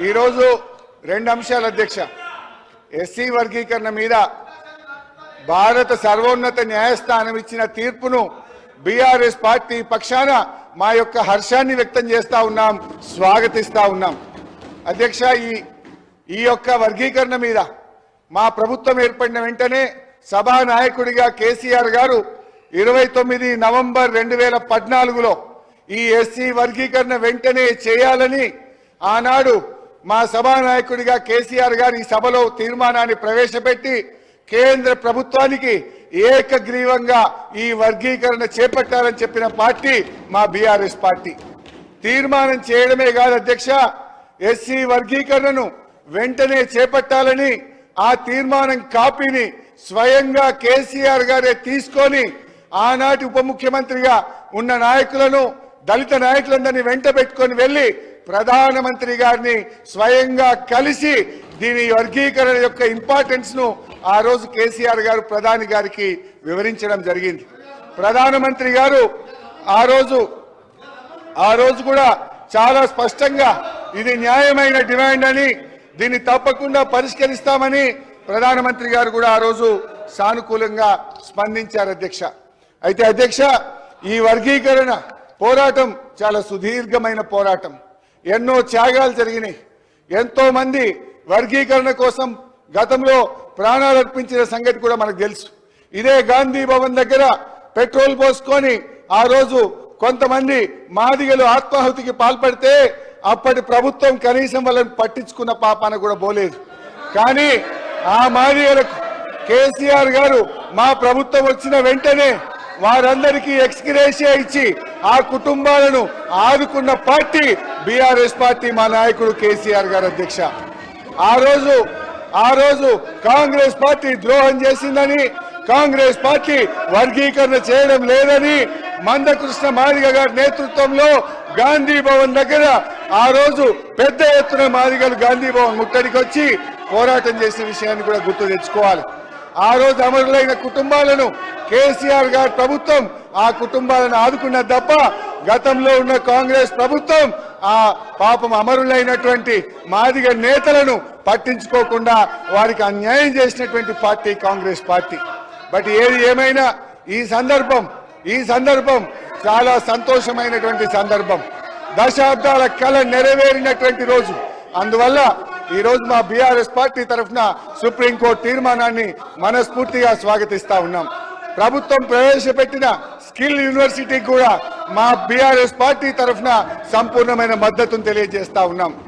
ఈరోజు రెండు అంశాలు అధ్యక్ష. ఎస్సీ వర్గీకరణ మీద భారత సర్వోన్నత న్యాయస్థానం ఇచ్చిన తీర్పును బీఆర్ఎస్ పార్టీ పక్షాన మా యొక్క హర్షాన్ని వ్యక్తం చేస్తా ఉన్నాం, స్వాగతిస్తా ఉన్నాం. అధ్యక్ష, ఈ యొక్క వర్గీకరణ మీద మా ప్రభుత్వం ఏర్పడిన వెంటనే సభానాయకుడిగా కేసీఆర్ గారు 29 నవంబర్ 2014లో ఈ ఎస్సీ వర్గీకరణ వెంటనే చేయాలని ఆనాడు మా సభానాయకుడిగా కేసీఆర్ గారు ఈ సభలో తీర్మానాన్ని ప్రవేశపెట్టి కేంద్ర ప్రభుత్వానికి ఏకగ్రీవంగా ఈ వర్గీకరణ చేపట్టాలని చెప్పిన పార్టీ మా బీఆర్ఎస్ పార్టీ. తీర్మానం చేయడమే కాదు అధ్యక్ష, ఎస్సీ వర్గీకరణను వెంటనే చేపట్టాలని ఆ తీర్మానం కాపీని స్వయంగా కేసీఆర్ గారే తీసుకొని ఆనాటి ఉప ముఖ్యమంత్రిగా ఉన్న నాయకులను, దళిత నాయకులందరినీ వెంట పెట్టుకొని వెళ్లి ప్రధానమంత్రి గారిని స్వయంగా కలిసి దీని వర్గీకరణ యొక్క ఇంపార్టెన్స్ ను ఆ రోజు కేసీఆర్ గారు ప్రధాని గారికి వివరించడం జరిగింది. ప్రధానమంత్రి గారు ఆ రోజు కూడా చాలా స్పష్టంగా ఇది న్యాయమైన డిమాండ్ అని, దీన్ని తప్పకుండా పరిష్కరిస్తామని ప్రధానమంత్రి గారు కూడా ఆ రోజు సానుకూలంగా స్పందించారు అధ్యక్ష. అయితే అధ్యక్ష, ఈ వర్గీకరణ పోరాటం చాలా సుదీర్ఘమైన పోరాటం. ఎన్నో త్యాగాలు జరిగినాయి. ఎంతో మంది వర్గీకరణ కోసం గతంలో ప్రాణాలు అర్పించిన సంగతి కూడా మనకు తెలుసు. ఇదే గాంధీ భవన్ దగ్గర పెట్రోల్ పోసుకొని ఆ రోజు కొంతమంది మాదిగలు ఆత్మాహుతికి పాల్పడితే అప్పటి ప్రభుత్వం కనీసం వాళ్ళని పట్టించుకున్న పాపాన కూడా పోలేదు. కానీ ఆ మాదిగలకు కేసీఆర్ గారు మా ప్రభుత్వం వచ్చిన వెంటనే వారందరికీ ఎక్స్గ్రేషియా ఇచ్చి ఆ కుటుంబాలను ఆదుకున్న పార్టీ బీఆర్ఎస్ పార్టీ, మా నాయకుడు కేసీఆర్ గారు అధ్యక్ష. ఆ రోజు కాంగ్రెస్ పార్టీ ద్రోహం చేసిందని, కాంగ్రెస్ పార్టీ వర్గీకరణ చేయడం లేదని మందకృష్ణ మాదిగ గారి నేతృత్వంలో గాంధీ భవన్ దగ్గర ఆ రోజు పెద్ద ఎత్తున మాదిగలు గాంధీ భవన్ ముట్టడికి వచ్చి పోరాటం చేసిన విషయాన్ని కూడా గుర్తు తెచ్చుకోవాలి. ఆ రోజు అమరులైన కుటుంబాలను కేసీఆర్ గారి ప్రభుత్వం ఆ కుటుంబాలను ఆదుకున్నది తప్ప గతంలో ఉన్న కాంగ్రెస్ ప్రభుత్వం ఆ పాపం అమరులైనటువంటి మాదిగ నేతలను పట్టించుకోకుండా వారికి అన్యాయం చేసినటువంటి పార్టీ కాంగ్రెస్ పార్టీ. బట్ ఏది ఏమైనా ఈ సందర్భం చాలా సంతోషమైనటువంటి సందర్భం. దశాబ్దాల కళ నెరవేరినటువంటి రోజు. అందువల్ల ఈ రోజు మా బీఆర్ఎస్ పార్టీ తరఫున సుప్రీంకోర్టు తీర్మానాన్ని మనస్ఫూర్తిగా స్వాగతిస్తా ఉన్నాం. ప్రభుత్వం ప్రవేశపెట్టిన స్కిల్ యూనివర్సిటీకి కూడా మా బీఆర్ఎస్ పార్టీ తరఫున సంపూర్ణమైన మద్దతును తెలియజేస్తా ఉన్నాం.